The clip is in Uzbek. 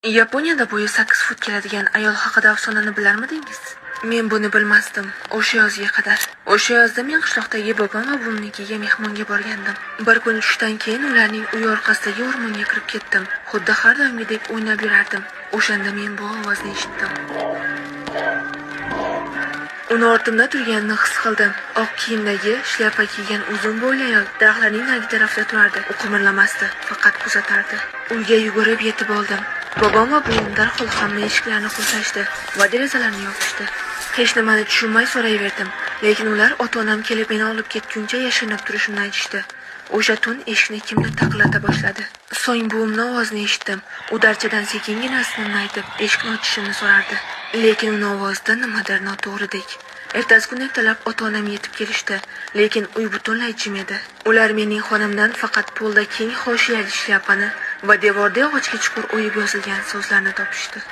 Yaponiyada bo'yi 8 fut keladigan ayol haqida afsonani bilarmidingiz? Men buni bilmasdim o'sha yozga qadar. O'sha yozda men qishloqdagi bobom va buvimnikiga mehmonga borgandim. Bir kun tushdan keyin ularning uy orqasidagi o'rmonga kirib ketdim. Xuddi har doimgidek o'ynab yurardim. O'shanda men bu ovozni eshitdim. Uni ortimda turganini his qildim. Oq kiyimdagi, shlyapa kiygan uzun bo'yli ayol daraxtlarning narigi tarafida turardi. U qimirlamasdi, faqat kuzatardi. Uyga yugurib yetib oldim. Bobom va buvim darhol hamma eshiklarni qulflashdi va derazalarni yopishdi. Hech nimani tushunmay so'rayverdim, lekin ular ota-onam kelib meni olib ketguncha yashirinib turishimni aytishdi. O'sha tun eshikni kimdir taqillata boshladi. So'ng buvimning ovozini eshitdim. U darchadan sekingina ismimni aytib, eshikni ochishimni so'rardi. Lekin uning ovozida nimadir noto'g'ridek. Ertasi kuni ertalab ota-onam yetib kelishdi, lekin uy butunlay jim edi. Ular mening xonamdan faqat polda keng hoshiyali shlyapani va devorda yog'ochga chuqur o'yib yozilgan so'zlarni topishdi.